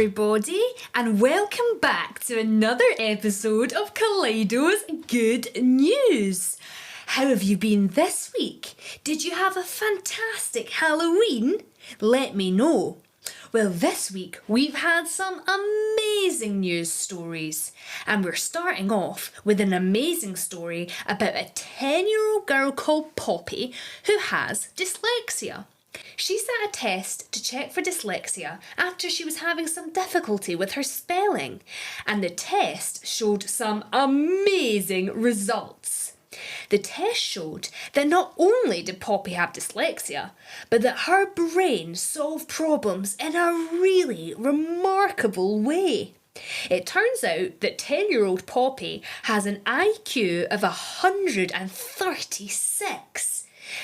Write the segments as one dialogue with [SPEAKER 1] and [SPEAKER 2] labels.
[SPEAKER 1] everybody, and welcome back to another episode of Kaleido's Good News. How have you been this week? Did you have a fantastic Halloween? Let me know. Well, this week we've had some amazing news stories, and we're starting off with an amazing story about a 10-year-old girl called Poppy who has dyslexia. She sat a test to check for dyslexia after she was having some difficulty with her spelling, and the test showed some amazing results. The test showed that not only did Poppy have dyslexia, but that her brain solved problems in a really remarkable way. It turns out that 10-year-old Poppy has an IQ of 136.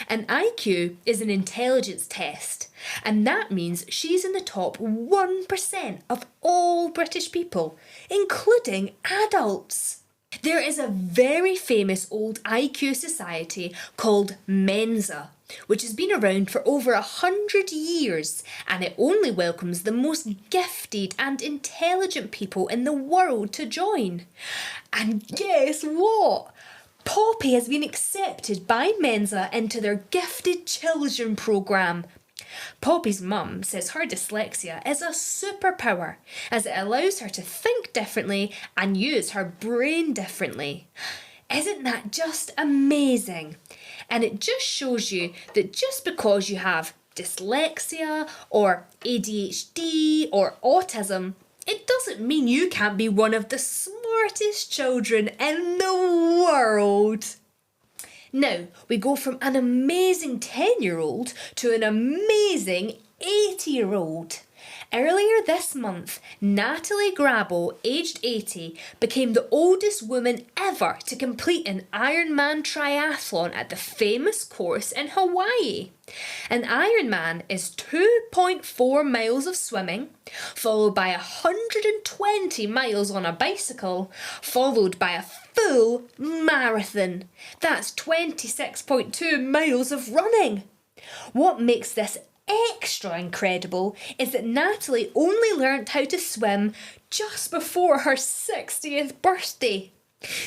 [SPEAKER 1] An IQ is an intelligence test, and that means she's in the top 1% of all British people, including adults. There is a very famous old IQ society called Mensa, which has been around for over 100 years, and it only welcomes the most gifted and intelligent people in the world to join. And guess what? Poppy has been accepted by Mensa into their Gifted Children programme. Poppy's mum says her dyslexia is a superpower as it allows her to think differently and use her brain differently. Isn't that just amazing? And it just shows you that just because you have dyslexia or ADHD or autism, it doesn't mean you can't be one of the smartest children in the world. Now, we go from an amazing 10-year-old to an amazing 80-year-old. Earlier this month, Natalie Grabo, aged 80, became the oldest woman ever to complete an Ironman triathlon at the famous course in Hawaii. An Ironman is 2.4 miles of swimming, followed by 120 miles on a bicycle, followed by a full marathon. That's 26.2 miles of running. What makes this extra incredible is that Natalie only learnt how to swim just before her 60th birthday.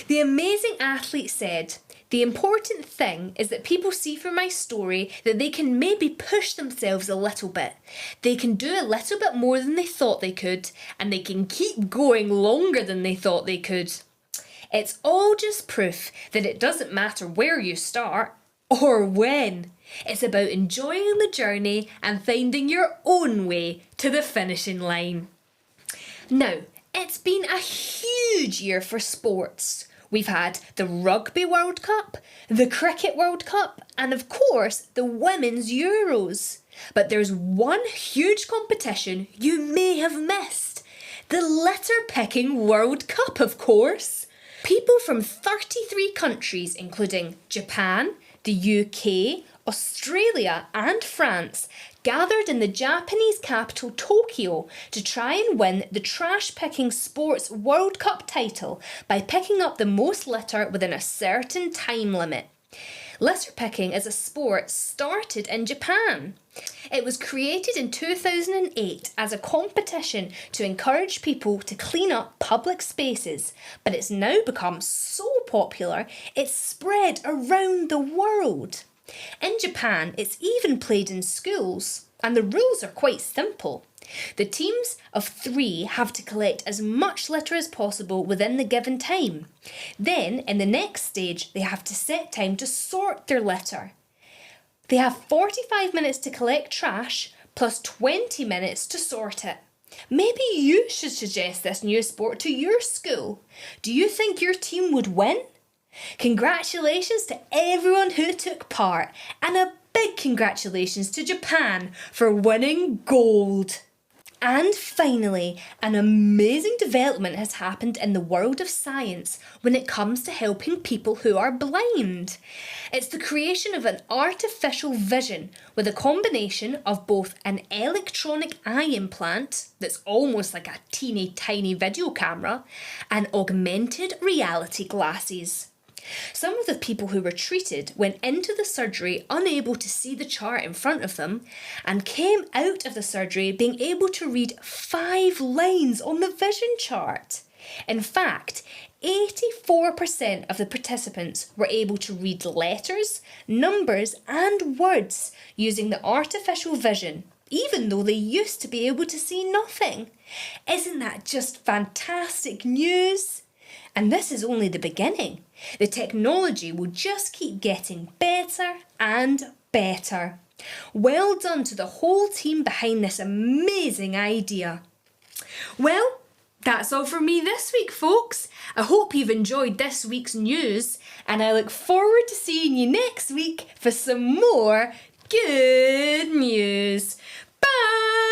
[SPEAKER 1] The amazing athlete said, "The important thing is that people see from my story that they can maybe push themselves a little bit. They can do a little bit more than they thought they could, and they can keep going longer than they thought they could. It's all just proof that it doesn't matter where you start or when. It's about enjoying the journey and finding your own way to the finishing line." Now, it's been a huge year for sports. We've had the Rugby World Cup, the Cricket World Cup, and of course the Women's Euros. But there's one huge competition you may have missed. The Litter Picking World Cup, of course. People from 33 countries, including Japan, the UK, Australia and France, gathered in the Japanese capital Tokyo to try and win the Trash Picking Sports World Cup title by picking up the most litter within a certain time limit. Litter picking is a sport started in Japan. It was created in 2008 as a competition to encourage people to clean up public spaces, but it's now become so popular it's spread around the world. In Japan, it's even played in schools, and the rules are quite simple. The teams of 3 have to collect as much litter as possible within the given time. Then, in the next stage, they have to set time to sort their litter. They have 45 minutes to collect trash, plus 20 minutes to sort it. Maybe you should suggest this new sport to your school. Do you think your team would win? Congratulations to everyone who took part, and a big congratulations to Japan for winning gold. And finally, an amazing development has happened in the world of science when it comes to helping people who are blind. It's the creation of an artificial vision with a combination of both an electronic eye implant that's almost like a teeny tiny video camera and augmented reality glasses. Some of the people who were treated went into the surgery unable to see the chart in front of them and came out of the surgery being able to read 5 lines on the vision chart. In fact, 84% of the participants were able to read letters, numbers, and words using the artificial vision, even though they used to be able to see nothing. Isn't that just fantastic news? And this is only the beginning. The technology will just keep getting better and better. Well done to the whole team behind this amazing idea. Well, that's all from me this week, folks. I hope you've enjoyed this week's news, and I look forward to seeing you next week for some more good news. Bye!